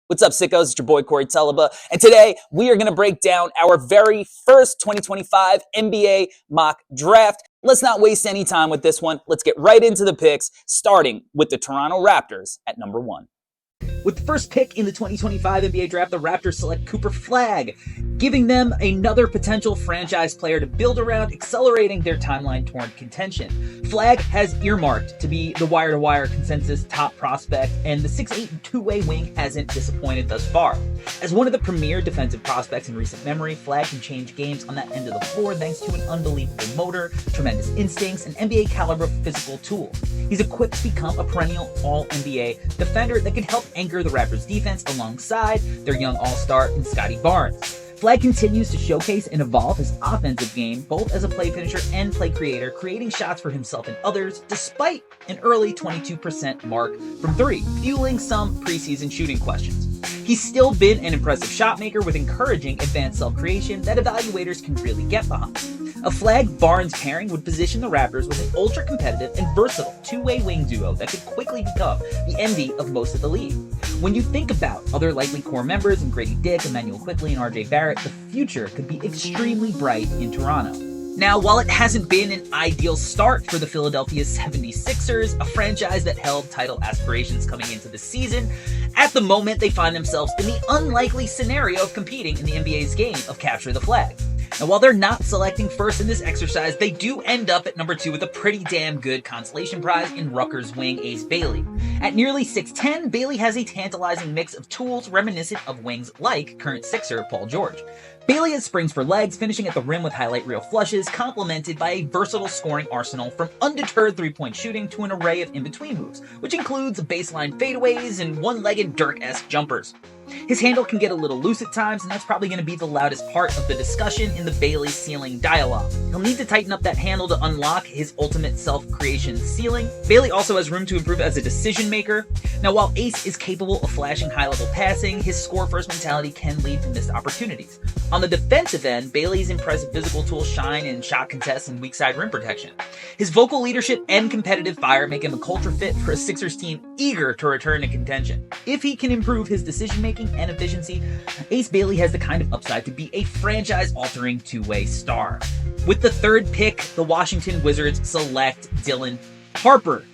What's up, sickos? It's your boy, Corey Tulaba, and today we are going to break down our very first 2025 NBA mock draft. Let's not waste any time with this one. Let's get right into the picks, starting with the Toronto Raptors at number 1. With the first pick in the 2025 NBA draft, the Raptors select Cooper Flagg, giving them another potential franchise player to build around, accelerating their timeline-torn contention. Flagg has earmarked to be the wire-to-wire consensus top prospect, and the 6'8" two-way wing hasn't disappointed thus far. As one of the premier defensive prospects in recent memory, Flagg can change games on that end of the floor thanks to an unbelievable motor, tremendous instincts, and NBA-caliber physical tool. He's equipped to become a perennial All-NBA defender that can help anchor the Raptors' defense alongside their young all-star in Scotty Barnes. Flagg continues to showcase and evolve his offensive game, both as a play finisher and play creator, creating shots for himself and others, despite an early 22% mark from three, fueling some preseason shooting questions. He's still been an impressive shot maker with encouraging advanced self-creation that evaluators can really get behind. A Flagg-Barnes pairing would position the Raptors with an ultra-competitive and versatile two-way wing duo that could quickly become the envy of most of the league. When you think about other likely core members in Grady Dick, Emmanuel Quickley, and RJ Barrett, the future could be extremely bright in Toronto. Now, while it hasn't been an ideal start for the Philadelphia 76ers, a franchise that held title aspirations coming into the season, at the moment they find themselves in the unlikely scenario of competing in the NBA's game of Capture the Flag. Now, while they're not selecting first in this exercise, they do end up at number 2 with a pretty damn good consolation prize in Rutgers wing Ace Bailey. At nearly 6'10", Bailey has a tantalizing mix of tools reminiscent of wings like current Sixer Paul George. Bailey has springs for legs, finishing at the rim with highlight reel flushes, complemented by a versatile scoring arsenal from undeterred three-point shooting to an array of in-between moves, which includes baseline fadeaways and one-legged Dirk-esque jumpers. His handle can get a little loose at times, and that's probably going to be the loudest part of the discussion in the Bailey ceiling dialogue. He'll need to tighten up that handle to unlock his ultimate self-creation ceiling. Bailey also has room to improve as a decision maker. Now, while Ace is capable of flashing high-level passing, his score-first mentality can lead to missed opportunities. On the defensive end, Bailey's impressive physical tools shine in shot contests and weak side rim protection. His vocal leadership and competitive fire make him a culture fit for a Sixers team eager to return to contention. If he can improve his decision-making and efficiency, Ace Bailey has the kind of upside to be a franchise-altering two-way star. With the third pick, the Washington Wizards select Dylan Harper.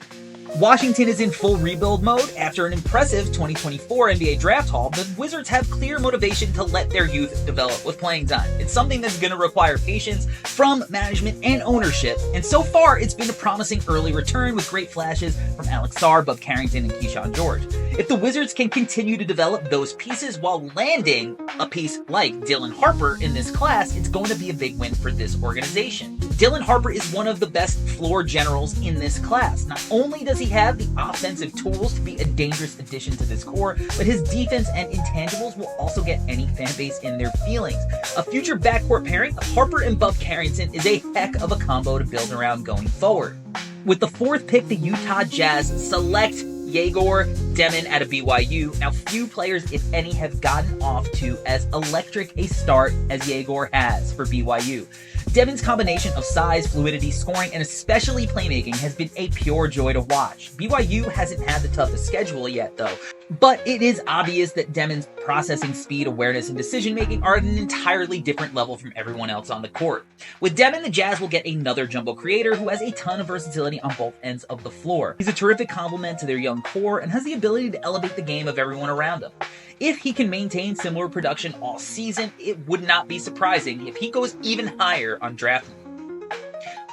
Washington is in full rebuild mode. After an impressive 2024 NBA draft haul, the Wizards have clear motivation to let their youth develop with playing time. It's something that's going to require patience from management and ownership, and so far it's been a promising early return with great flashes from Alex Sarr, Bub Carrington, and Keyshawn George. If the Wizards can continue to develop those pieces while landing a piece like Dylan Harper in this class, it's going to be a big win for this organization. Dylan Harper is one of the best floor generals in this class. Not only does he have the offensive tools to be a dangerous addition to this core, but his defense and intangibles will also get any fan base in their feelings. A future backcourt pairing of Harper and Bub Carrington is a heck of a combo to build around going forward. With the fourth pick, the Utah Jazz select Yegor Demon out of BYU. Now, few players, if any, have gotten off to as electric a start as Yegor has for BYU. Demon's combination of size, fluidity, scoring, and especially playmaking has been a pure joy to watch. BYU hasn't had the toughest schedule yet, though, but it is obvious that Demon's processing speed, awareness, and decision-making are at an entirely different level from everyone else on the court. With Demon, the Jazz will get another jumbo creator who has a ton of versatility on both ends of the floor. He's a terrific complement to their young core and has the ability to elevate the game of everyone around him. If he can maintain similar production all season, it would not be surprising if he goes even higher on draft night.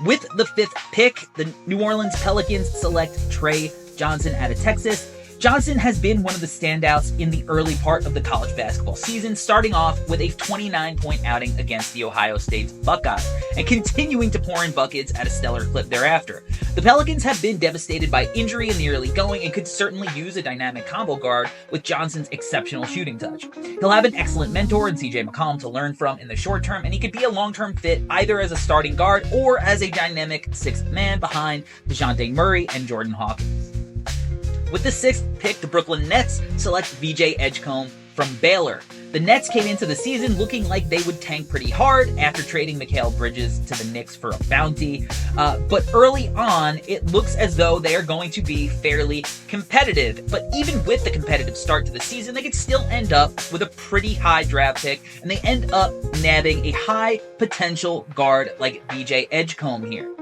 With the fifth pick, the New Orleans Pelicans select Trey Johnson out of Texas. Johnson has been one of the standouts in the early part of the college basketball season, starting off with a 29-point outing against the Ohio State Buckeyes, and continuing to pour in buckets at a stellar clip thereafter. The Pelicans have been devastated by injury in the early going and could certainly use a dynamic combo guard with Johnson's exceptional shooting touch. He'll have an excellent mentor in CJ McCollum to learn from in the short term, and he could be a long-term fit either as a starting guard or as a dynamic sixth man behind DeJounte Murray and Jordan Hawkins. With the sixth pick, the Brooklyn Nets select VJ Edgecombe from Baylor. The Nets came into the season looking like they would tank pretty hard after trading Mikal Bridges to the Knicks for a bounty. But early on, it looks as though they are going to be fairly competitive. But even with the competitive start to the season, they could still end up with a pretty high draft pick, and they end up nabbing a high potential guard like BJ Edgecombe here.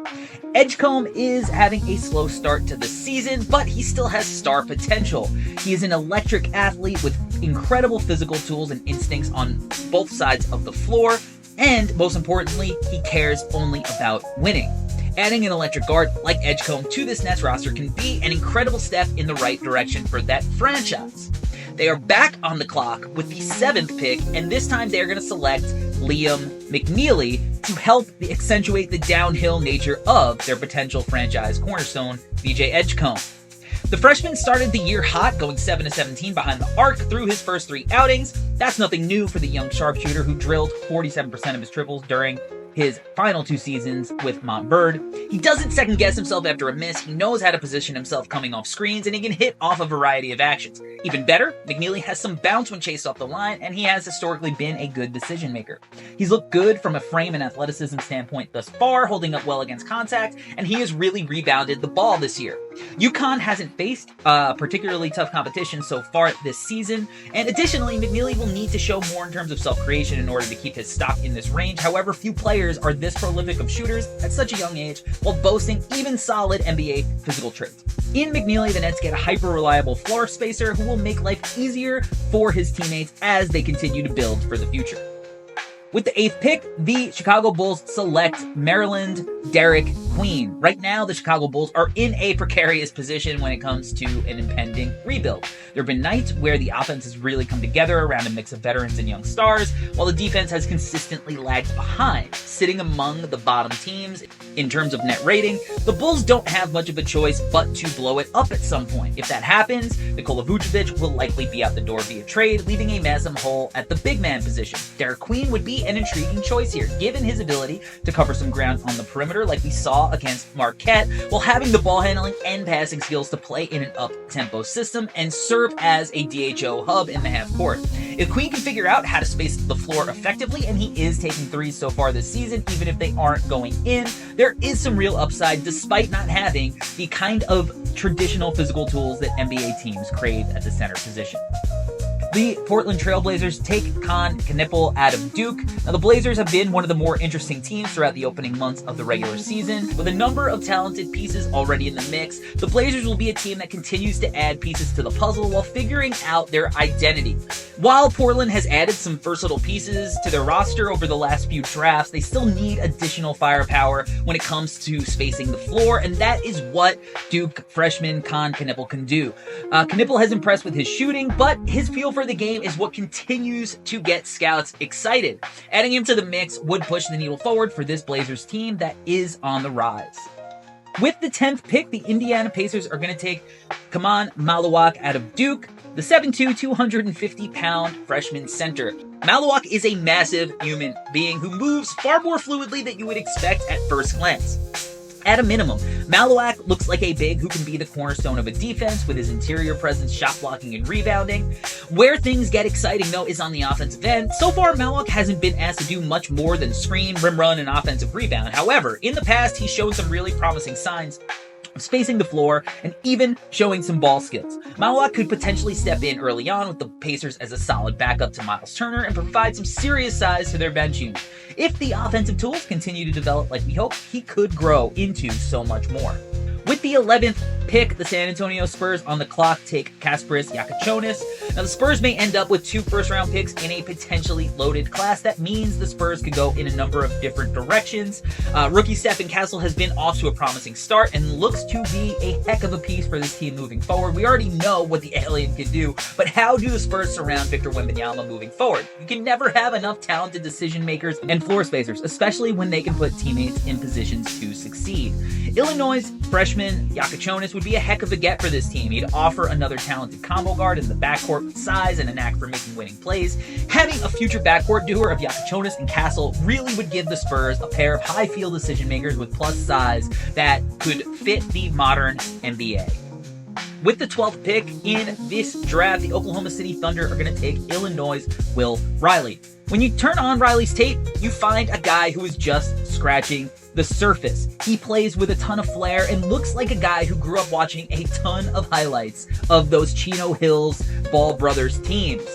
Edgecombe is having a slow start to the season, but he still has star potential. He is an electric athlete with incredible physical tools and instincts on both sides of the floor, and most importantly, he cares only about winning. Adding an electric guard like Edgecombe to this Nets roster can be an incredible step in the right direction for that franchise. They are back on the clock with the 7th pick, and this time they're going to select Liam McNeely to help accentuate the downhill nature of their potential franchise cornerstone, BJ Edgecombe. The freshman started the year hot, going 7-17 behind the arc through his first 3 outings. That's nothing new for the young sharpshooter who drilled 47% of his triples during his final 2 seasons with Montverde. He doesn't second guess himself after a miss, he knows how to position himself coming off screens, and he can hit off a variety of actions. Even better, McNeely has some bounce when chased off the line, and he has historically been a good decision maker. He's looked good from a frame and athleticism standpoint thus far, holding up well against contact, and he has really rebounded the ball this year. UConn hasn't faced particularly tough competition so far this season, and additionally, McNeely will need to show more in terms of self-creation in order to keep his stock in this range. However, few players are this prolific of shooters at such a young age while boasting even solid NBA physical traits. In McNeely, the Nets get a hyper-reliable floor spacer who will make life easier for his teammates as they continue to build for the future. With the 8th pick, the Chicago Bulls select Maryland Derek Queen. Right now, the Chicago Bulls are in a precarious position when it comes to an impending rebuild. There have been nights where the offense has really come together around a mix of veterans and young stars, while the defense has consistently lagged behind, sitting among the bottom teams in terms of net rating. The Bulls don't have much of a choice but to blow it up at some point. If that happens, Nikola Vucevic will likely be out the door via trade, leaving a massive hole at the big man position. Derek Queen would be an intriguing choice here, given his ability to cover some ground on the perimeter like we saw against Marquette, while having the ball handling and passing skills to play in an up-tempo system and serve as a DHO hub in the half court. If Queen can figure out how to space the floor effectively, and he is taking threes so far this season, even if they aren't going in, there is some real upside despite not having the kind of traditional physical tools that NBA teams crave at the center position. The Portland Trailblazers take Con Knipple out of Duke. Now, the Blazers have been one of the more interesting teams throughout the opening months of the regular season. With a number of talented pieces already in the mix, the Blazers will be a team that continues to add pieces to the puzzle while figuring out their identity. While Portland has added some versatile pieces to their roster over the last few drafts, they still need additional firepower when it comes to spacing the floor, and that is what Duke freshman Con Knipple can do. Knipple has impressed with his shooting, but his feel for the game is what continues to get scouts excited. Adding him to the mix would push the needle forward for this Blazers team that is on the rise. With the 10th pick, the Indiana Pacers are going to take Kaman Maluak out of Duke, the 7'2", 250-pound freshman center. Maluak is a massive human being who moves far more fluidly than you would expect at first glance. At a minimum, Maluak looks like a big who can be the cornerstone of a defense with his interior presence, shot blocking, and rebounding. Where things get exciting, though, is on the offensive end. So far, Maluak hasn't been asked to do much more than screen, rim run, and offensive rebound. However, in the past, he's shown some really promising signs of spacing the floor and even showing some ball skills. Maluak could potentially step in early on with the Pacers as a solid backup to Miles Turner and provide some serious size to their bench unit. If the offensive tools continue to develop like we hope, he could grow into so much more. With the 11th pick, the San Antonio Spurs on the clock take Kasparis Yakachonis. Now, the Spurs may end up with 2 first-round picks in a potentially loaded class. That means the Spurs could go in a number of different directions. Rookie Stephen Castle has been off to a promising start and looks to be a heck of a piece for this team moving forward. We already know what the alien can do, but how do the Spurs surround Victor Wembanyama moving forward? You can never have enough talented decision-makers and floor spacers, especially when they can put teammates in positions to succeed. Illinois' freshman Yakachonis would be a heck of a get for this team. He'd offer another talented combo guard in the backcourt with size and a knack for making winning plays. Having a future backcourt duo of Yakachonis and Castle really would give the Spurs a pair of high field decision makers with plus size that could fit the modern NBA. With the 12th pick in this draft, the Oklahoma City Thunder are going to take Illinois' Will Riley. When you turn on Riley's tape, you find a guy who is just scratching the surface. He plays with a ton of flair and looks like a guy who grew up watching a ton of highlights of those Chino Hills Ball Brothers teams.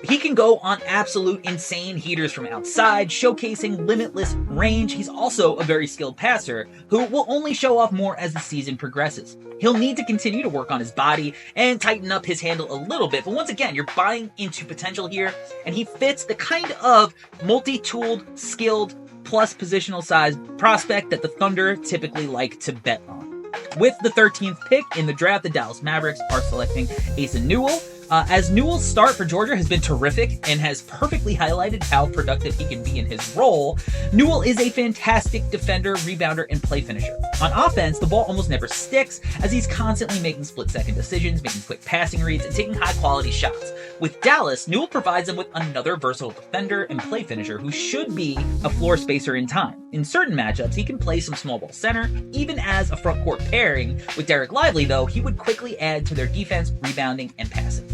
He can go on absolute insane heaters from outside, showcasing limitless range. He's also a very skilled passer who will only show off more as the season progresses. He'll need to continue to work on his body and tighten up his handle a little bit, but once again, you're buying into potential here, and he fits the kind of multi-tooled, skilled, plus positional size prospect that the Thunder typically like to bet on. With the 13th pick in the draft, the Dallas Mavericks are selecting Asa Newell. As Newell's start for Georgia has been terrific and has perfectly highlighted how productive he can be in his role, Newell is a fantastic defender, rebounder, and play finisher. On offense, the ball almost never sticks as he's constantly making split-second decisions, making quick passing reads, and taking high-quality shots. With Dallas, Newell provides them with another versatile defender and play finisher who should be a floor spacer in time. In certain matchups, he can play some small ball center. Even as a front court pairing with Derek Lively, though, he would quickly add to their defense, rebounding, and passing.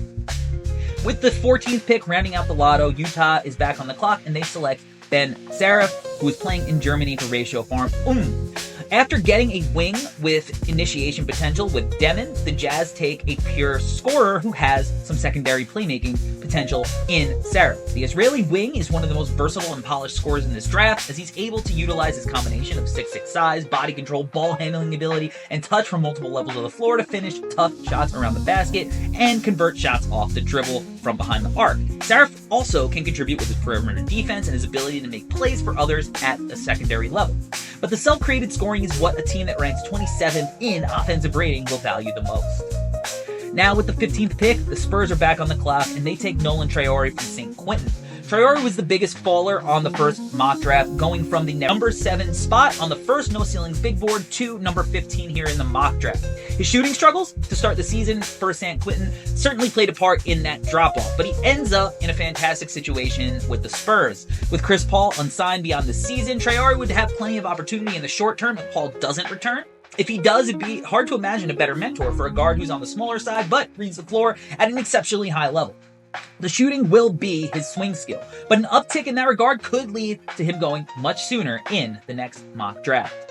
With the 14th pick rounding out the lotto, Utah is back on the clock and they select Ben Saraf, who is playing in Germany for Ratio Farm. After getting a wing with initiation potential with Demon, the Jazz take a pure scorer who has some secondary playmaking potential in Saraf. The Israeli wing is one of the most versatile and polished scorers in this draft, as he's able to utilize his combination of 6'6" size, body control, ball handling ability, and touch from multiple levels of the floor to finish tough shots around the basket and convert shots off the dribble from behind the arc. Saraf also can contribute with his perimeter defense and his ability to make plays for others at the secondary level. But the self-created scoring is what a team that ranks 27th in offensive rating will value the most. Now with the 15th pick, the Spurs are back on the clock and they take Nolan Traore from St. Quentin. Traore was the biggest faller on the first mock draft, going from the number 7 spot on the first No Ceilings big board to number 15 here in the mock draft. His shooting struggles to start the season for St. Quentin certainly played a part in that drop-off, but he ends up in a fantastic situation with the Spurs. With Chris Paul unsigned beyond the season, Traore would have plenty of opportunity in the short term if Paul doesn't return. If he does, it'd be hard to imagine a better mentor for a guard who's on the smaller side but reads the floor at an exceptionally high level. The shooting will be his swing skill, but an uptick in that regard could lead to him going much sooner in the next mock draft.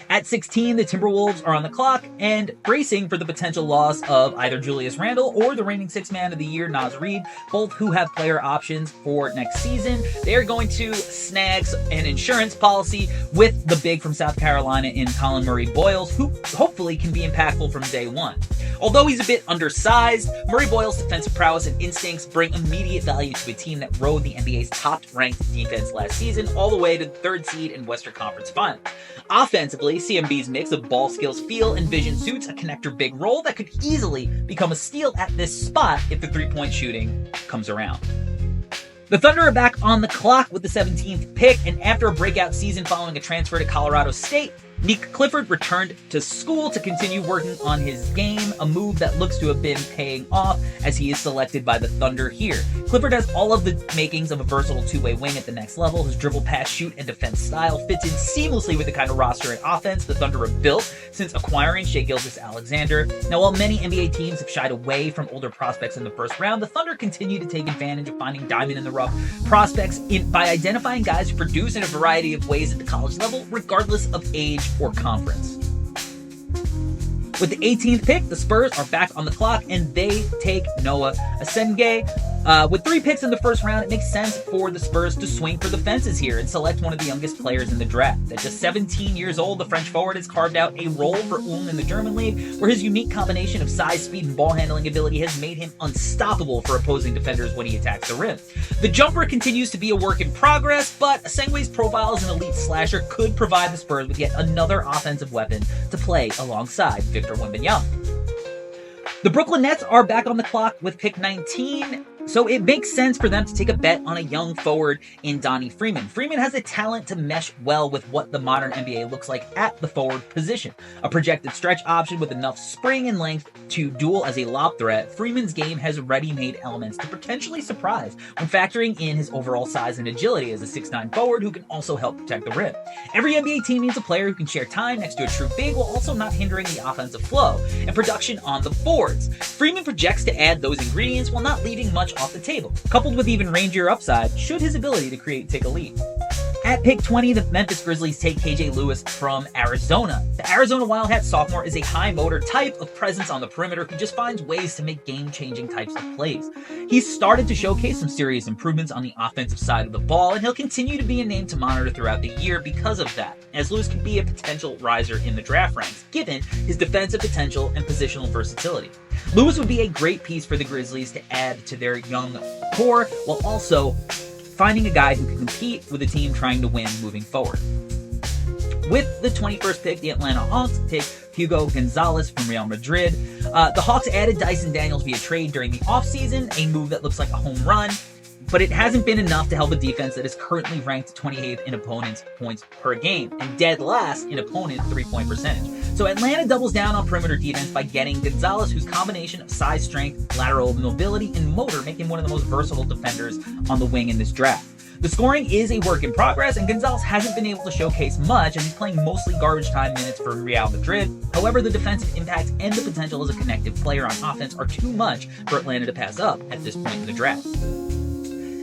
At 16, the Timberwolves are on the clock and bracing for the potential loss of either Julius Randle or the reigning Sixth Man of the Year, Naz Reid, both who have player options for next season. They are going to snag an insurance policy with the big from South Carolina in Colin Murray-Boyles, who hopefully can be impactful from day one. Although he's a bit undersized, Murray-Boyles' defensive prowess and instincts bring immediate value to a team that rode the NBA's top-ranked defense last season all the way to the 3rd seed in Western Conference Finals. Offensively, CMB's mix of ball skills, feel, and vision suits a connector big role that could easily become a steal at this spot if the three-point shooting comes around. The Thunder are back on the clock with the 17th pick, and after a breakout season following a transfer to Colorado State, Nick Clifford returned to school to continue working on his game, a move that looks to have been paying off as he is selected by the Thunder here. Clifford has all of the makings of a versatile two-way wing at the next level. His dribble, pass, shoot, and defense style fits in seamlessly with the kind of roster and offense the Thunder have built since acquiring Shai Gilgeous-Alexander. Now, while many NBA teams have shied away from older prospects in the first round, the Thunder continue to take advantage of finding diamond-in-the-rough prospects by identifying guys who produce in a variety of ways at the college level, regardless of age or conference. With the 18th pick, the Spurs are back on the clock and they take Noah Asenge. With 3 picks in the first round, it makes sense for the Spurs to swing for the fences here and select one of the youngest players in the draft. At just 17 years old, the French forward has carved out a role for Ulm in the German league, where his unique combination of size, speed, and ball handling ability has made him unstoppable for opposing defenders when he attacks the rim. The jumper continues to be a work in progress, but Asenge's profile as an elite slasher could provide the Spurs with yet another offensive weapon to play alongside Victor Wembanyama. The Brooklyn Nets are back on the clock with pick 19. So it makes sense for them to take a bet on a young forward in Donnie Freeman. Freeman has the talent to mesh well with what the modern NBA looks like at the forward position. A projected stretch option with enough spring and length to duel as a lob threat, Freeman's game has ready-made elements to potentially surprise when factoring in his overall size and agility as a 6'9 forward who can also help protect the rim. Every NBA team needs a player who can share time next to a true big while also not hindering the offensive flow and production on the boards. Freeman projects to add those ingredients while not leaving much off the table, coupled with even rangier upside should his ability to take a lead. At pick 20, the Memphis Grizzlies take KJ Lewis from Arizona. The Arizona Wildcat sophomore is a high motor type of presence on the perimeter who just finds ways to make game-changing types of plays. He's started to showcase some serious improvements on the offensive side of the ball, and he'll continue to be a name to monitor throughout the year because of that, as Lewis can be a potential riser in the draft ranks, given his defensive potential and positional versatility. Lewis would be a great piece for the Grizzlies to add to their young core, while also finding a guy who can compete with a team trying to win moving forward. With the 21st pick, the Atlanta Hawks pick Hugo Gonzalez from Real Madrid. The Hawks added Dyson Daniels via trade during the offseason, a move that looks like a home run, but it hasn't been enough to help a defense that is currently ranked 28th in opponents' points per game and dead last in opponent three-point percentage. So Atlanta doubles down on perimeter defense by getting Gonzalez, whose combination of size, strength, lateral mobility, and motor make him one of the most versatile defenders on the wing in this draft. The scoring is a work in progress, and Gonzalez hasn't been able to showcase much as he's playing mostly garbage time minutes for Real Madrid. However, the defensive impact and the potential as a connective player on offense are too much for Atlanta to pass up at this point in the draft.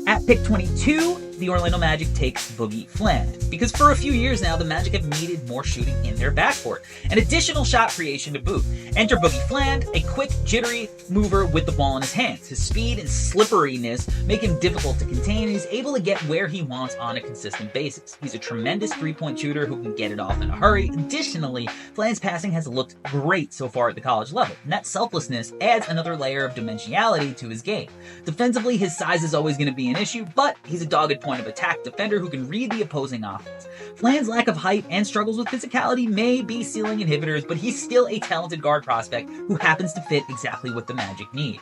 At pick 22, the Orlando Magic take Boogie Fland. Because for a few years now, the Magic have needed more shooting in their backcourt, and additional shot creation to boot. Enter Boogie Fland, a quick, jittery mover with the ball in his hands. His speed and slipperiness make him difficult to contain, and he's able to get where he wants on a consistent basis. He's a tremendous three-point shooter who can get it off in a hurry. Additionally, Fland's passing has looked great so far at the college level, and that selflessness adds another layer of dimensionality to his game. Defensively, his size is always going to be an issue, but he's a dogged point of attack defender who can read the opposing offense. Fland's lack of height and struggles with physicality may be ceiling inhibitors, but he's still a talented guard prospect who happens to fit exactly what the Magic need.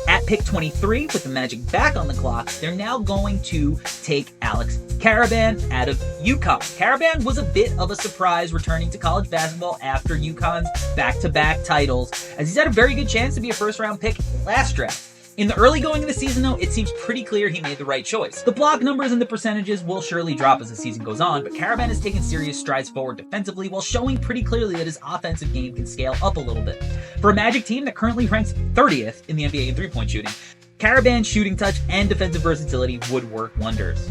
At pick 23, with the Magic back on the clock, they're now going to take Alex Karaban out of UConn. Karaban was a bit of a surprise returning to college basketball after UConn's back-to-back titles, as he's had a very good chance to be a first-round pick last draft. In the early going of the season, though, it seems pretty clear he made the right choice. The block numbers and the percentages will surely drop as the season goes on, but Karaban has taken serious strides forward defensively while showing pretty clearly that his offensive game can scale up a little bit. For a Magic team that currently ranks 30th in the NBA in three-point shooting, Karaban's shooting touch and defensive versatility would work wonders.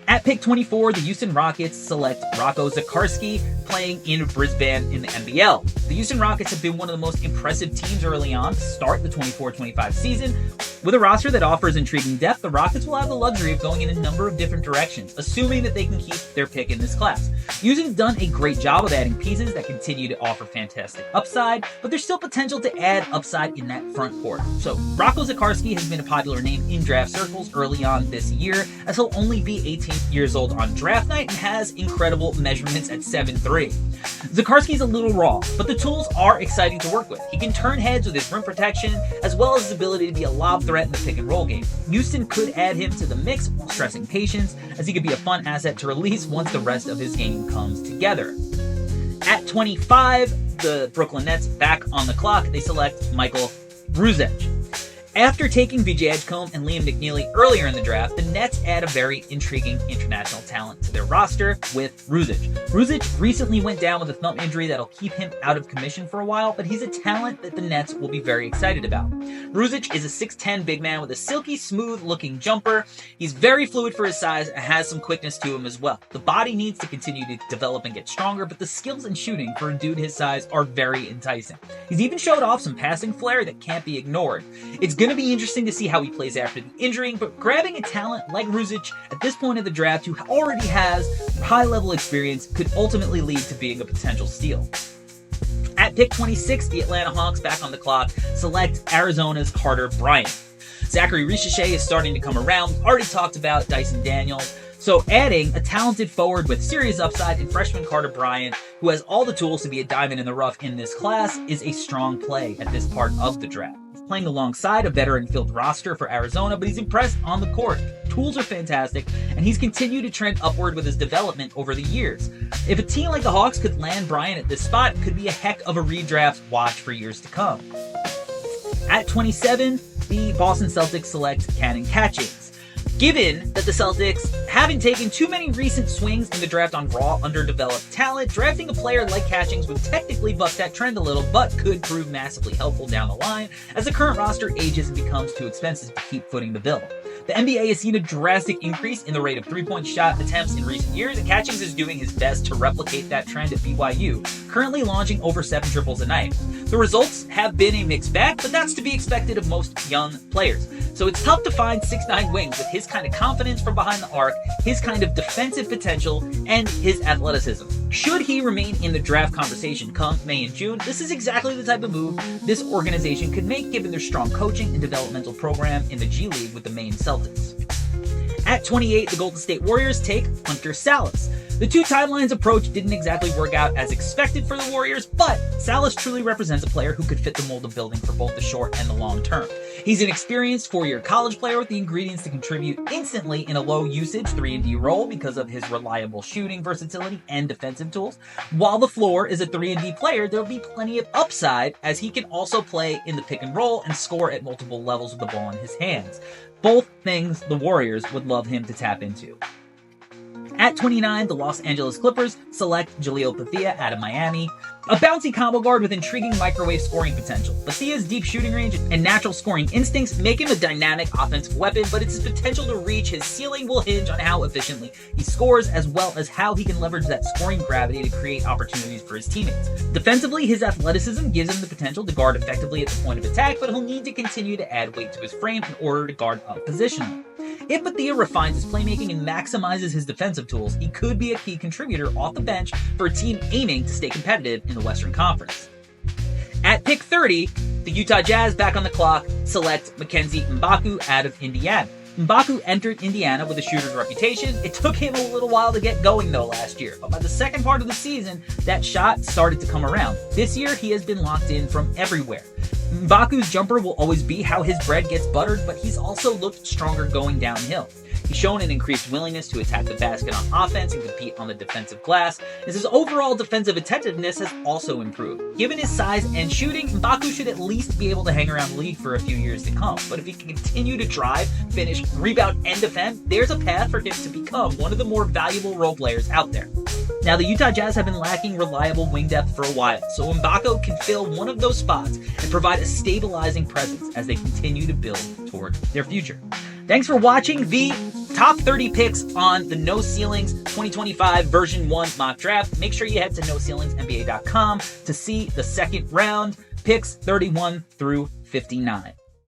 At pick 24, the Houston Rockets select Rocco Zakarsky, playing in Brisbane in the NBL. The Houston Rockets have been one of the most impressive teams early on to start the 24-25 season. With a roster that offers intriguing depth, the Rockets will have the luxury of going in a number of different directions, assuming that they can keep their pick in this class. Houston's done a great job of adding pieces that continue to offer fantastic upside, but there's still potential to add upside in that front court. So Rocco Zakarsky has been a popular name in draft circles early on this year, as he'll only be 18 years old on draft night and has incredible measurements at 7'3". Zakarsky's a little raw, but the tools are exciting to work with. He can turn heads with his rim protection, as well as his ability to be a lob threat in the pick and roll game. Houston could add him to the mix while stressing patience, as he could be a fun asset to release once the rest of his game comes together. At 25, the Brooklyn Nets back on the clock. They select Michael Bruzec. After taking Vijay Edgecombe and Liam McNeely earlier in the draft, the Nets add a very intriguing international talent to their roster with Bruzec. Bruzec recently went down with a thumb injury that'll keep him out of commission for a while, but he's a talent that the Nets will be very excited about. Bruzec is a 6'10 big man with a silky, smooth-looking jumper. He's very fluid for his size and has some quickness to him as well. The body needs to continue to develop and get stronger, but the skills and shooting for a dude his size are very enticing. He's even showed off some passing flair that can't be ignored. It's going to be interesting to see how he plays after the injury, but grabbing a talent like Bruzec at this point of the draft who already has high-level experience could ultimately lead to being a potential steal. At pick 26, the Atlanta Hawks, back on the clock, select Arizona's Carter Bryant. Zachary Richichet is starting to come around. We've already talked about Dyson Daniels. So adding a talented forward with serious upside in freshman Carter Bryant, who has all the tools to be a diamond in the rough in this class, is a strong play at this part of the draft. playing alongside a veteran-filled roster for Arizona, but he's impressed on the court. Tools are fantastic, and he's continued to trend upward with his development over the years. If a team like the Hawks could land Bryant at this spot, it could be a heck of a redraft watch for years to come. At 27, the Boston Celtics select Cannon Catchings. Given that the Celtics haven't taken too many recent swings in the draft on raw, underdeveloped talent, drafting a player like Catchings would technically buck that trend a little, but could prove massively helpful down the line as the current roster ages and becomes too expensive to keep footing the bill. The NBA has seen a drastic increase in the rate of three-point shot attempts in recent years, and Catchings is doing his best to replicate that trend at BYU, currently launching over 7 triples a night. The results have been a mixed bag, but that's to be expected of most young players. So it's tough to find 6'9" wings with his kind of confidence from behind the arc, his kind of defensive potential, and his athleticism. Should he remain in the draft conversation come May and June, this is exactly the type of move this organization could make given their strong coaching and developmental program in the G League with the Maine Celtics. At 28, the Golden State Warriors take Hunter Sallis. The two timelines approach didn't exactly work out as expected for the Warriors, but Sallis truly represents a player who could fit the mold of building for both the short and the long term. He's an experienced 4-year college player with the ingredients to contribute instantly in a low-usage 3-and-D role because of his reliable shooting versatility and defensive tools. While the floor is a 3-and-D player, there'll be plenty of upside as he can also play in the pick and roll and score at multiple levels with the ball in his hands. Both things the Warriors would love him to tap into. At 29, the Los Angeles Clippers select Jaleel Bethea out of Miami. A bouncy combo guard with intriguing microwave scoring potential. Bethea's deep shooting range and natural scoring instincts make him a dynamic offensive weapon, but it's his potential to reach his ceiling will hinge on how efficiently he scores, as well as how he can leverage that scoring gravity to create opportunities for his teammates. Defensively, his athleticism gives him the potential to guard effectively at the point of attack, but he'll need to continue to add weight to his frame in order to guard up positionally. If Bethea refines his playmaking and maximizes his defensive tools, he could be a key contributor off the bench for a team aiming to stay competitive in the Western Conference. At pick 30, the Utah Jazz, back on the clock, select Mackenzie Mbaku out of Indiana. Mbaku entered Indiana with a shooter's reputation. It took him a little while to get going though last year, but by the second part of the season, that shot started to come around. This year, he has been locked in from everywhere. Mbaku's jumper will always be how his bread gets buttered, but he's also looked stronger going downhill. He's shown an increased willingness to attack the basket on offense and compete on the defensive glass, as his overall defensive attentiveness has also improved. Given his size and shooting, Mbaku should at least be able to hang around the league for a few years to come. But if he can continue to drive, finish, rebound, and defend, there's a path for him to become one of the more valuable role players out there. Now, the Utah Jazz have been lacking reliable wing depth for a while, so Mbaku can fill one of those spots and provide a stabilizing presence as they continue to build toward their future. Thanks for watching the top 30 picks on the No Ceilings 2025 version 1 mock draft. Make sure you head to NoCeilingsNBA.com to see the second round picks 31 through 59.